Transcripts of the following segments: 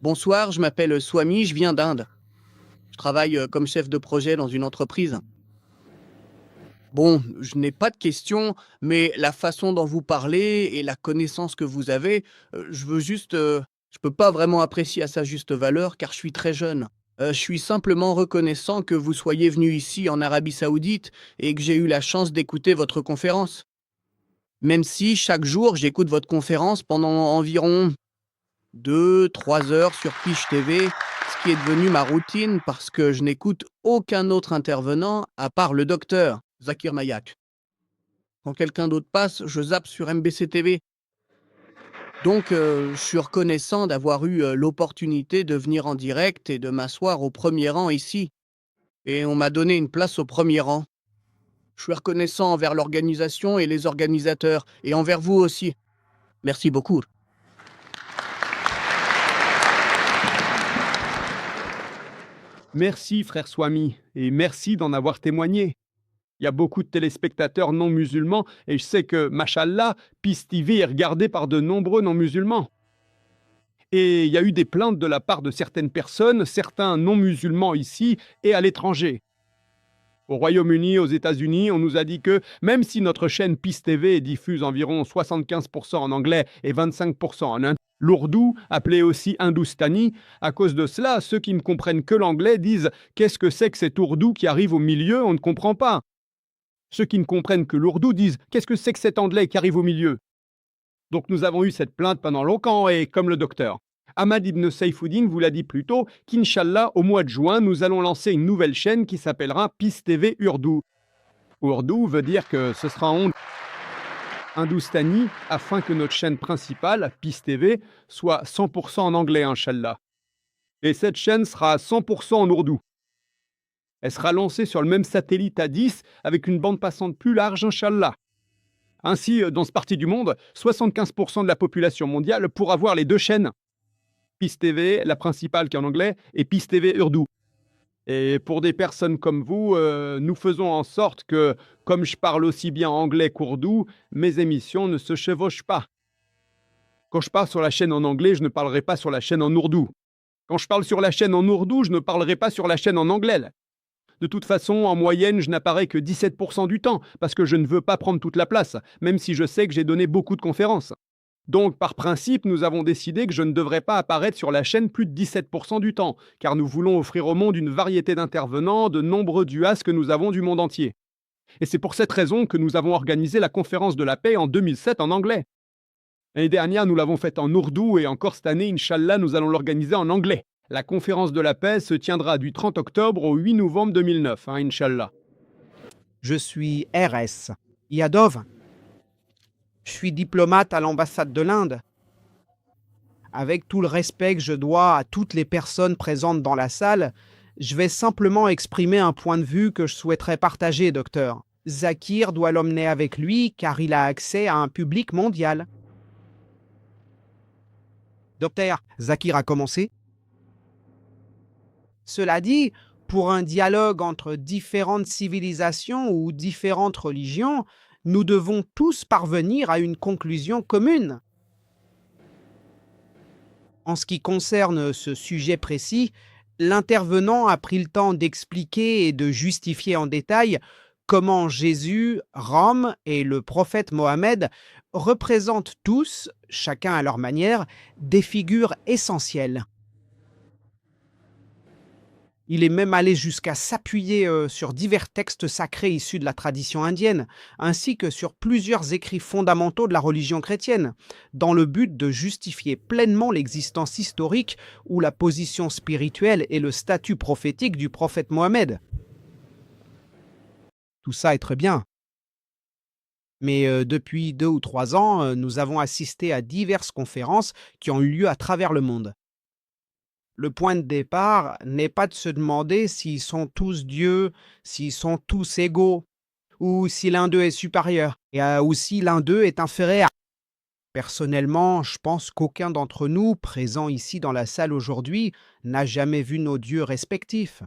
Bonsoir, je m'appelle Swami, je viens d'Inde. Je travaille comme chef de projet dans une entreprise. Bon, je n'ai pas de questions, mais la façon dont vous parlez et la connaissance que vous avez, je peux pas vraiment apprécier à sa juste valeur car je suis très jeune. Je suis simplement reconnaissant que vous soyez venu ici en Arabie Saoudite et que j'ai eu la chance d'écouter votre conférence. Même si chaque jour j'écoute votre conférence pendant environ 2, 3 heures sur Piche TV, ce qui est devenu ma routine parce que je n'écoute aucun autre intervenant à part le docteur Zakir Mayak. Quand quelqu'un d'autre passe, je zappe sur MBC TV. Donc, je suis reconnaissant d'avoir eu l'opportunité de venir en direct et de m'asseoir au premier rang ici. Et on m'a donné une place au premier rang. Je suis reconnaissant envers l'organisation et les organisateurs, et envers vous aussi. Merci beaucoup. Merci, frère Swami, et merci d'en avoir témoigné. Il y a beaucoup de téléspectateurs non musulmans et je sais que, mashallah, Peace TV est regardé par de nombreux non musulmans. Et il y a eu des plaintes de la part de certaines personnes, certains non musulmans ici et à l'étranger. Au Royaume-Uni, aux États-Unis, on nous a dit que même si notre chaîne Peace TV diffuse environ 75% en anglais et 25% en hindi, l'ourdou, appelé aussi hindoustani, à cause de cela, ceux qui ne comprennent que l'anglais disent « Qu'est-ce que c'est que cet ourdou qui arrive au milieu? On ne comprend pas ». Ceux qui ne comprennent que l'ourdou disent « Qu'est-ce que c'est que cet anglais qui arrive au milieu ?» Donc nous avons eu cette plainte pendant longtemps et comme le docteur Ahmad Ibn Saifuddin vous l'a dit plus tôt, qu'Inch'Allah, au mois de juin, nous allons lancer une nouvelle chaîne qui s'appellera Peace TV Urdu. Urdu veut dire que ce sera en hindoustani afin que notre chaîne principale, Peace TV, soit 100% en anglais, Inch'Allah. Et cette chaîne sera 100% en ourdou. Elle sera lancée sur le même satellite à 10 avec une bande passante plus large, Inch'Allah. Ainsi, dans ce parti du monde, 75% de la population mondiale pourra voir les deux chaînes. Peace TV, la principale qui est en anglais, et Peace TV Urdu. Et pour des personnes comme vous, nous faisons en sorte que, comme je parle aussi bien anglais qu'ourdou, mes émissions ne se chevauchent pas. Quand je parle sur la chaîne en anglais, je ne parlerai pas sur la chaîne en ourdou. Quand je parle sur la chaîne en ourdou, je ne parlerai pas sur la chaîne en anglais. De toute façon, en moyenne, je n'apparais que 17% du temps, parce que je ne veux pas prendre toute la place, même si je sais que j'ai donné beaucoup de conférences. Donc, par principe, nous avons décidé que je ne devrais pas apparaître sur la chaîne plus de 17% du temps, car nous voulons offrir au monde une variété d'intervenants, de nombreux duas que nous avons du monde entier. Et c'est pour cette raison que nous avons organisé la conférence de la paix en 2007 en anglais. L'année dernière, nous l'avons faite en ourdou et encore cette année, Inch'Allah, nous allons l'organiser en anglais. La conférence de la paix se tiendra du 30 octobre au 8 novembre 2009, Inch'Allah. Je suis RS, Yadov. Je suis diplomate à l'ambassade de l'Inde. Avec tout le respect que je dois à toutes les personnes présentes dans la salle, je vais simplement exprimer un point de vue que je souhaiterais partager, docteur. Zakir doit l'emmener avec lui car il a accès à un public mondial. Docteur, Zakir a commencé. Cela dit, pour un dialogue entre différentes civilisations ou différentes religions, nous devons tous parvenir à une conclusion commune. En ce qui concerne ce sujet précis, l'intervenant a pris le temps d'expliquer et de justifier en détail comment Jésus, Rome et le prophète Mohammed représentent tous, chacun à leur manière, des figures essentielles. Il est même allé jusqu'à s'appuyer sur divers textes sacrés issus de la tradition indienne, ainsi que sur plusieurs écrits fondamentaux de la religion chrétienne, dans le but de justifier pleinement l'existence historique ou la position spirituelle et le statut prophétique du prophète Mohammed. Tout ça est très bien. Mais depuis 2 ou 3 ans, nous avons assisté à diverses conférences qui ont eu lieu à travers le monde. Le point de départ n'est pas de se demander s'ils sont tous dieux, s'ils sont tous égaux, ou si l'un d'eux est supérieur, ou si l'un d'eux est inférieur. Personnellement, je pense qu'aucun d'entre nous, présents ici dans la salle aujourd'hui, n'a jamais vu nos dieux respectifs.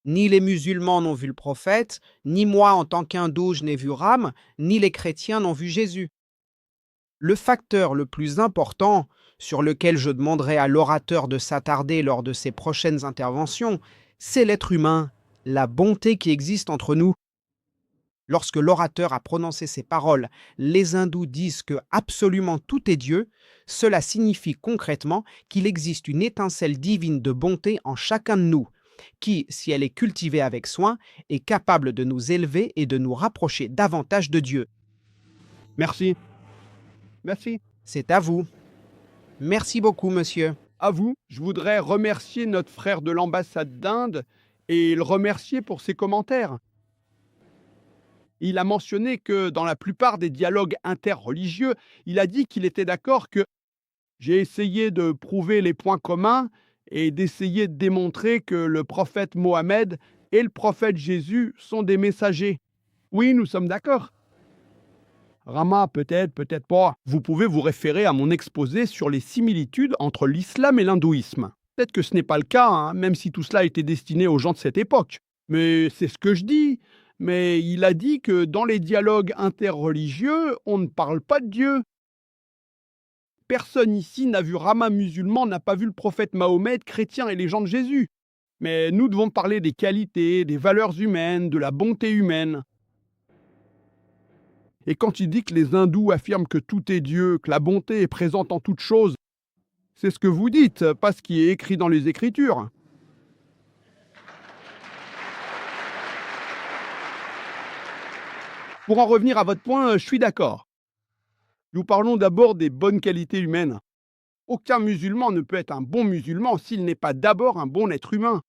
Ni les musulmans n'ont vu le prophète, ni moi en tant qu'hindou je n'ai vu Ram, ni les chrétiens n'ont vu Jésus. Le facteur le plus important, sur lequel je demanderai à l'orateur de s'attarder lors de ses prochaines interventions, c'est l'être humain, la bonté qui existe entre nous. Lorsque l'orateur a prononcé ces paroles, les hindous disent que absolument tout est Dieu. Cela signifie concrètement qu'il existe une étincelle divine de bonté en chacun de nous, qui, si elle est cultivée avec soin, est capable de nous élever et de nous rapprocher davantage de Dieu. Merci. Merci. C'est à vous. Merci beaucoup, monsieur. À vous, je voudrais remercier notre frère de l'ambassade d'Inde et le remercier pour ses commentaires. Il a mentionné que dans la plupart des dialogues interreligieux, il a dit qu'il était d'accord que j'ai essayé de prouver les points communs et d'essayer de démontrer que le prophète Mohammed et le prophète Jésus sont des messagers. Oui, nous sommes d'accord. Rama, peut-être, peut-être pas. Vous pouvez vous référer à mon exposé sur les similitudes entre l'islam et l'hindouisme. Peut-être que ce n'est pas le cas, hein, même si tout cela était destiné aux gens de cette époque. Mais c'est ce que je dis. Mais il a dit que dans les dialogues interreligieux, on ne parle pas de Dieu. Personne ici n'a vu Rama musulman, n'a pas vu le prophète Mahomet, chrétien et les gens de Jésus. Mais nous devons parler des qualités, des valeurs humaines, de la bonté humaine. Et quand il dit que les hindous affirment que tout est Dieu, que la bonté est présente en toute chose, c'est ce que vous dites, pas ce qui est écrit dans les Écritures. Pour en revenir à votre point, je suis d'accord. Nous parlons d'abord des bonnes qualités humaines. Aucun musulman ne peut être un bon musulman s'il n'est pas d'abord un bon être humain.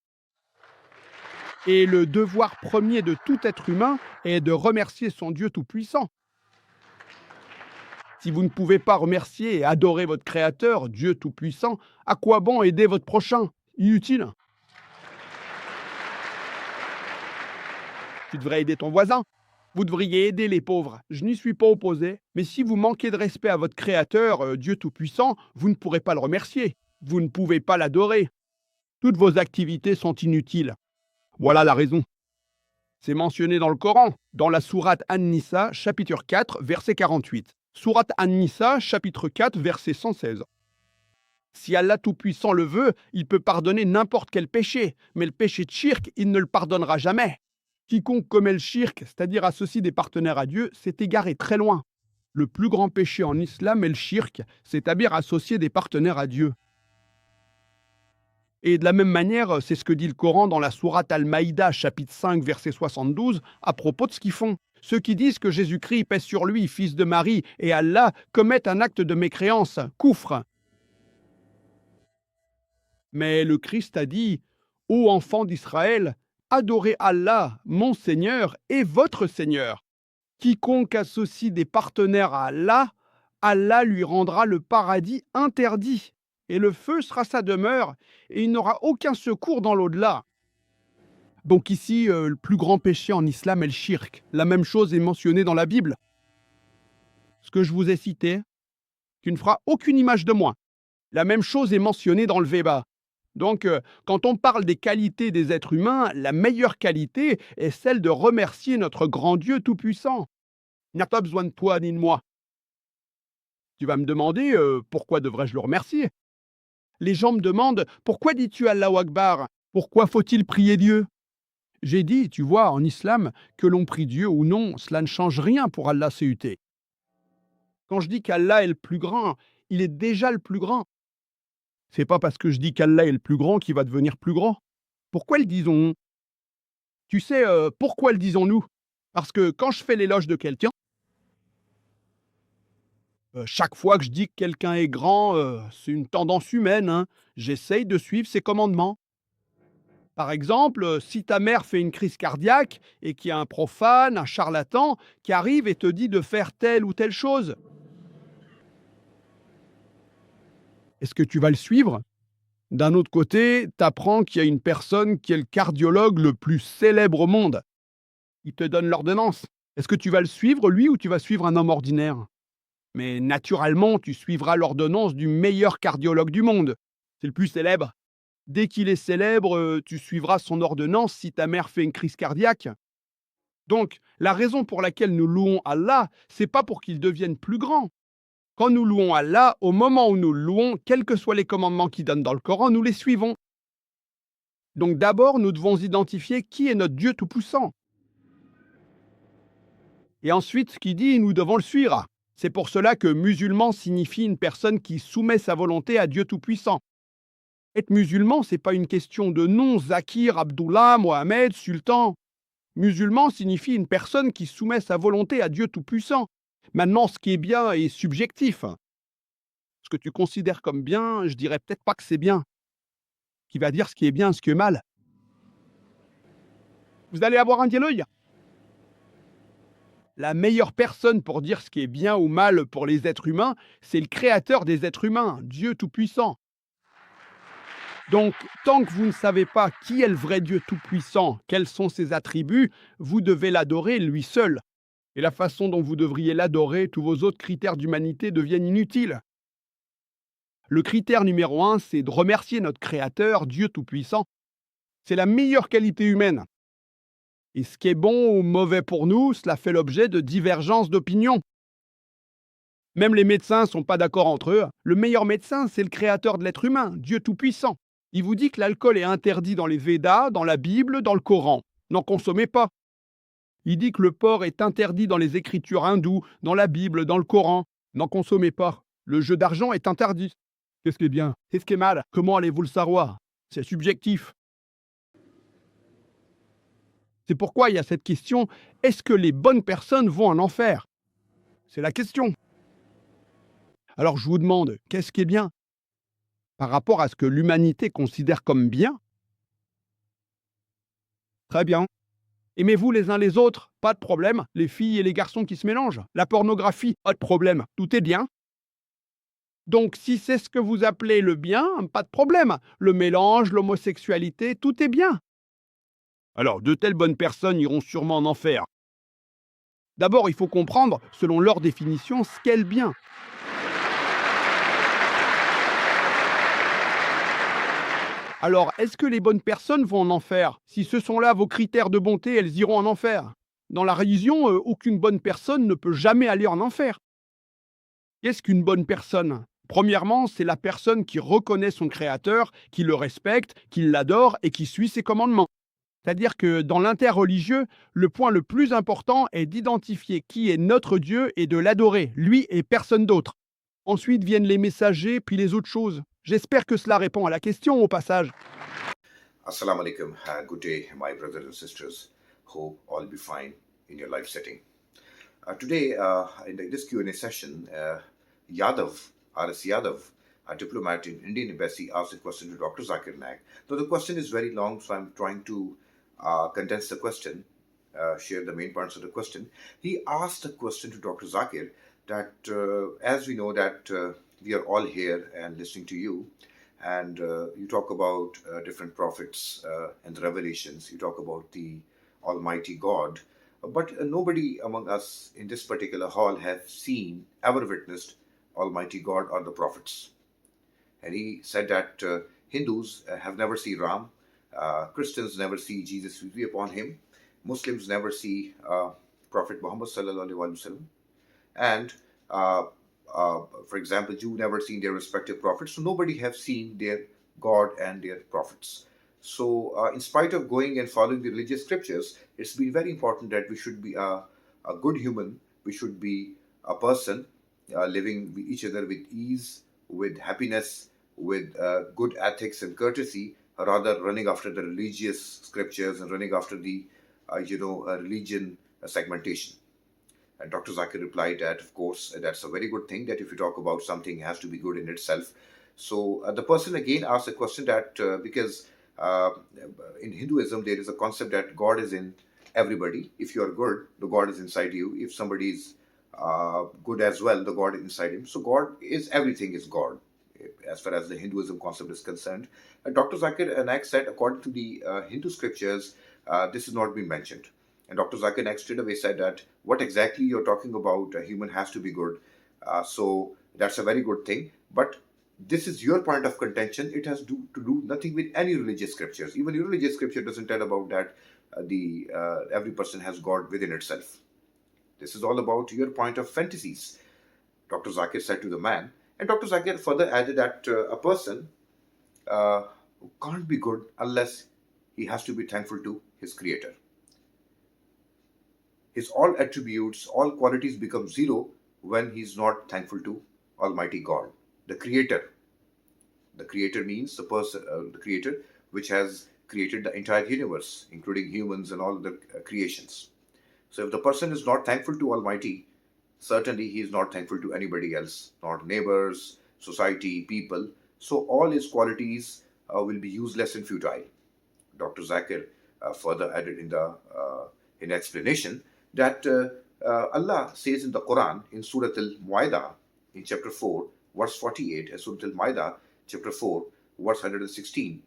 Et le devoir premier de tout être humain est de remercier son Dieu tout-puissant. Si vous ne pouvez pas remercier et adorer votre Créateur, Dieu tout-puissant, à quoi bon aider votre prochain? Inutile. Tu devrais aider ton voisin. Vous devriez aider les pauvres. Je n'y suis pas opposé. Mais si vous manquez de respect à votre Créateur, Dieu tout-puissant, vous ne pourrez pas le remercier. Vous ne pouvez pas l'adorer. Toutes vos activités sont inutiles. Voilà la raison. C'est mentionné dans le Coran, dans la sourate An-Nisa, chapitre 4, verset 48. Sourate An-Nisa, chapitre 4, verset 116. Si Allah Tout-Puissant le veut, il peut pardonner n'importe quel péché, mais le péché de shirk, il ne le pardonnera jamais. Quiconque commet le shirk, c'est-à-dire associe des partenaires à Dieu, s'est égaré très loin. Le plus grand péché en islam est le shirk, c'est-à-dire associer des partenaires à Dieu. Et de la même manière, c'est ce que dit le Coran dans la sourate Al-Maïda, chapitre 5, verset 72, à propos de ce qu'ils font. Ceux qui disent que Jésus-Christ pèse sur lui, fils de Marie, et Allah, commettent un acte de mécréance, koufr. Mais le Christ a dit, « Ô enfants d'Israël, adorez Allah, mon Seigneur et votre Seigneur. Quiconque associe des partenaires à Allah, Allah lui rendra le paradis interdit. Et le feu sera sa demeure, et il n'aura aucun secours dans l'au-delà. » Donc ici, le plus grand péché en islam est le shirk. La même chose est mentionnée dans la Bible. Ce que je vous ai cité, tu ne feras aucune image de moi. La même chose est mentionnée dans le Véba. Donc, quand on parle des qualités des êtres humains, la meilleure qualité est celle de remercier notre grand Dieu tout-puissant. Il n'a pas besoin de toi ni de moi. Tu vas me demander, pourquoi devrais-je le remercier? Les gens me demandent, pourquoi dis-tu Allahu Akbar? Pourquoi faut-il prier Dieu? J'ai dit, tu vois, en islam, que l'on prie Dieu ou non, cela ne change rien pour Allah CUT. Quand je dis qu'Allah est le plus grand, il est déjà le plus grand. C'est pas parce que je dis qu'Allah est le plus grand qu'il va devenir plus grand. Pourquoi le disons-nous? Tu sais, pourquoi le disons-nous? Parce que quand je fais l'éloge de quelqu'un, chaque fois que je dis que quelqu'un est grand, c'est une tendance humaine, hein. J'essaye de suivre ses commandements. Par exemple, si ta mère fait une crise cardiaque et qu'il y a un profane, un charlatan, qui arrive et te dit de faire telle ou telle chose, est-ce que tu vas le suivre? D'un autre côté, tu apprends qu'il y a une personne qui est le cardiologue le plus célèbre au monde. Il te donne l'ordonnance. Est-ce que tu vas le suivre, lui, ou tu vas suivre un homme ordinaire? Mais naturellement, tu suivras l'ordonnance du meilleur cardiologue du monde. C'est le plus célèbre. Dès qu'il est célèbre, tu suivras son ordonnance si ta mère fait une crise cardiaque. Donc, la raison pour laquelle nous louons Allah, c'est pas pour qu'il devienne plus grand. Quand nous louons Allah, au moment où nous le louons, quels que soient les commandements qu'il donne dans le Coran, nous les suivons. Donc d'abord, nous devons identifier qui est notre Dieu Tout-Puissant. Et ensuite, ce qu'il dit, nous devons le suivre. C'est pour cela que musulman signifie une personne qui soumet sa volonté à Dieu Tout-Puissant. Être musulman, ce n'est pas une question de nom, Zakir, Abdullah, Mohamed, Sultan. Musulman signifie une personne qui soumet sa volonté à Dieu Tout-Puissant. Maintenant, ce qui est bien est subjectif. Ce que tu considères comme bien, je dirais peut-être pas que c'est bien. Qui va dire ce qui est bien, ce qui est mal. Vous allez avoir un dialogue. La meilleure personne pour dire ce qui est bien ou mal pour les êtres humains, c'est le créateur des êtres humains, Dieu Tout-Puissant. Donc, tant que vous ne savez pas qui est le vrai Dieu Tout-Puissant, quels sont ses attributs, vous devez l'adorer lui seul. Et la façon dont vous devriez l'adorer, tous vos autres critères d'humanité deviennent inutiles. Le critère numéro 1, c'est de remercier notre Créateur, Dieu Tout-Puissant. C'est la meilleure qualité humaine. Et ce qui est bon ou mauvais pour nous, cela fait l'objet de divergences d'opinion. Même les médecins ne sont pas d'accord entre eux. Le meilleur médecin, c'est le créateur de l'être humain, Dieu Tout-Puissant. Il vous dit que l'alcool est interdit dans les Védas, dans la Bible, dans le Coran. N'en consommez pas. Il dit que le porc est interdit dans les écritures hindoues, dans la Bible, dans le Coran. N'en consommez pas. Le jeu d'argent est interdit. Qu'est-ce qui est bien? Qu'est-ce qui est mal? Comment allez-vous le savoir? C'est subjectif. C'est pourquoi il y a cette question, est-ce que les bonnes personnes vont en enfer? C'est la question. Alors je vous demande, qu'est-ce qui est bien? Par rapport à ce que l'humanité considère comme bien? Très bien. Aimez-vous les uns les autres? Pas de problème. Les filles et les garçons qui se mélangent? La pornographie? Pas de problème. Tout est bien. Donc si c'est ce que vous appelez le bien, pas de problème. Le mélange, l'homosexualité, tout est bien. Alors, de telles bonnes personnes iront sûrement en enfer. D'abord, il faut comprendre, selon leur définition, ce qu'est le bien. Alors, est-ce que les bonnes personnes vont en enfer? Si ce sont là vos critères de bonté, elles iront en enfer. Dans la religion, aucune bonne personne ne peut jamais aller en enfer. Qu'est-ce qu'une bonne personne? Premièrement, c'est la personne qui reconnaît son Créateur, qui le respecte, qui l'adore et qui suit ses commandements. C'est-à-dire que dans l'interreligieux, le point le plus important est d'identifier qui est notre Dieu et de l'adorer, lui et personne d'autre. Ensuite viennent les messagers, puis les autres choses. J'espère que cela répond à la question au passage. Assalamu alaikum. Good day, my brothers and sisters. Hope all be fine in your life setting. Today, in this Q&A session, Yadav, R.S. Yadav, a diplomat in Indian Embassy, asked a question to Dr. Zakir Naik. Though the question is very long, so I'm trying to condense the question, share the main points of the question. He asked a question to Dr. Zakir that, as we know that we are all here and listening to you, and you talk about different prophets and the revelations, you talk about the Almighty God, but nobody among us in this particular hall have seen, ever witnessed Almighty God or the prophets. And he said that Hindus have never seen Ram, Christians never see Jesus be upon him, Muslims never see Prophet Muhammad sallallahu alaihi wasallam, and for example, Jew never seen their respective prophets. So nobody have seen their God and their prophets. So in spite of going and following the religious scriptures, it's been very important that we should be a good human. We should be a person living with each other with ease, with happiness, with good ethics and courtesy, rather running after the religious scriptures and running after the religion segmentation. And Dr. Zakir replied that, of course, that's a very good thing, that if you talk about something, it has to be good in itself. So the person again asked a question that because in Hinduism, there is a concept that God is in everybody. If you are good, the God is inside you. If somebody is good as well, the God is inside him. So God is, everything is God, as far as the Hinduism concept is concerned. Dr. Zakir Naik said, according to the Hindu scriptures, this has not been mentioned. And Dr. Zakir Naik straight away said that what exactly you're talking about, a human has to be good. So that's a very good thing. But this is your point of contention. It has to do nothing with any religious scriptures. Even your religious scripture doesn't tell about that every person has God within itself. This is all about your point of fantasies. Dr. Zakir said to the man. And Dr. Zakir further added that a person uh, can't be good unless he has to be thankful to his creator. His all attributes, all qualities become zero when he's not thankful to Almighty God, the creator. The creator means the creator which has created the entire universe, including humans and all the creations. So if the person is not thankful to Almighty, certainly he is not thankful to anybody else, not neighbors, society, people. So all his qualities will be useless and futile. Dr. Zakir further added in explanation that Allah says in the Quran in Surah Al-Mu'aydah in chapter 4 verse 48 and Surah Al-Mu'aydah chapter 4 verse 116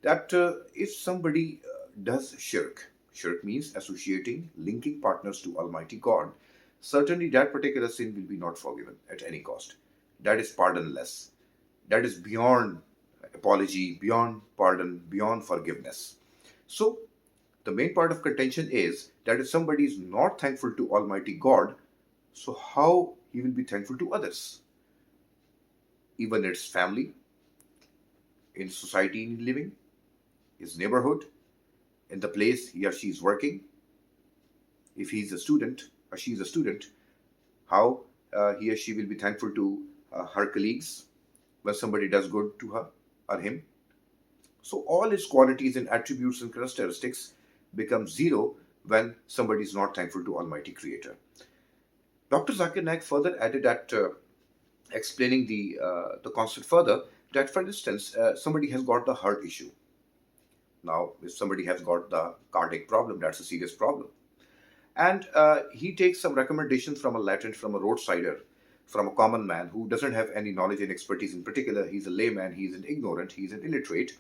that if somebody does shirk means associating, linking partners to Almighty God, certainly that particular sin will be not forgiven at any cost. That is pardonless. That is beyond apology, beyond pardon, beyond forgiveness. So the main part of contention is that if somebody is not thankful to Almighty God, so how he will be thankful to others? Even its family, in society in living, his neighborhood, in the place he or she is working. If he is a student or she is a student, how he or she will be thankful to her colleagues when somebody does good to her or him. So all his qualities and attributes and characteristics become zero when somebody is not thankful to Almighty Creator. Dr. Zakir Naik further added that, explaining the concept further, that for instance, somebody has got the heart issue. Now, if somebody has got the cardiac problem, that's a serious problem. And he takes some recommendations from a latent, from a roadsider, from a common man who doesn't have any knowledge and expertise in particular. He's a layman, he's an ignorant, he's an illiterate.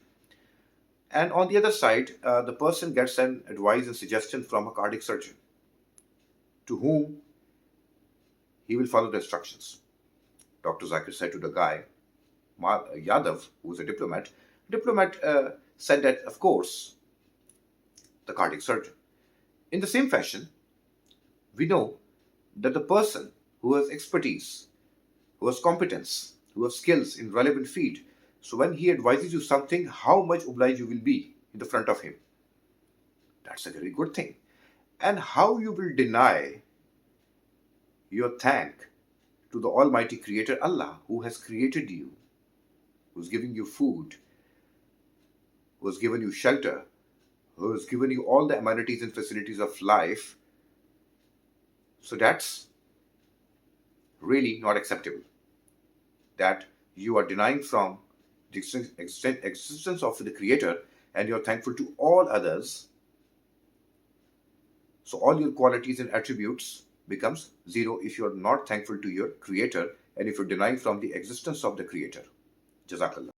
And on the other side, the person gets an advice and suggestion from a cardiac surgeon to whom he will follow the instructions. Dr. Zakir said to the guy, Yadav, who was a diplomat, said that, of course, the cardiac surgeon. In the same fashion, we know that the person who has expertise, who has competence, who has skills in relevant field, so when he advises you something, how much obliged you will be in the front of him. That's a very good thing. And how you will deny your thank to the Almighty Creator Allah, who has created you, who's giving you food, who has given you shelter, who has given you all the amenities and facilities of life. So that's really not acceptable. That you are denying from the existence of the Creator and you're thankful to all others. So all your qualities and attributes becomes zero if you're not thankful to your Creator and if you're denying from the existence of the Creator. Jazakallah.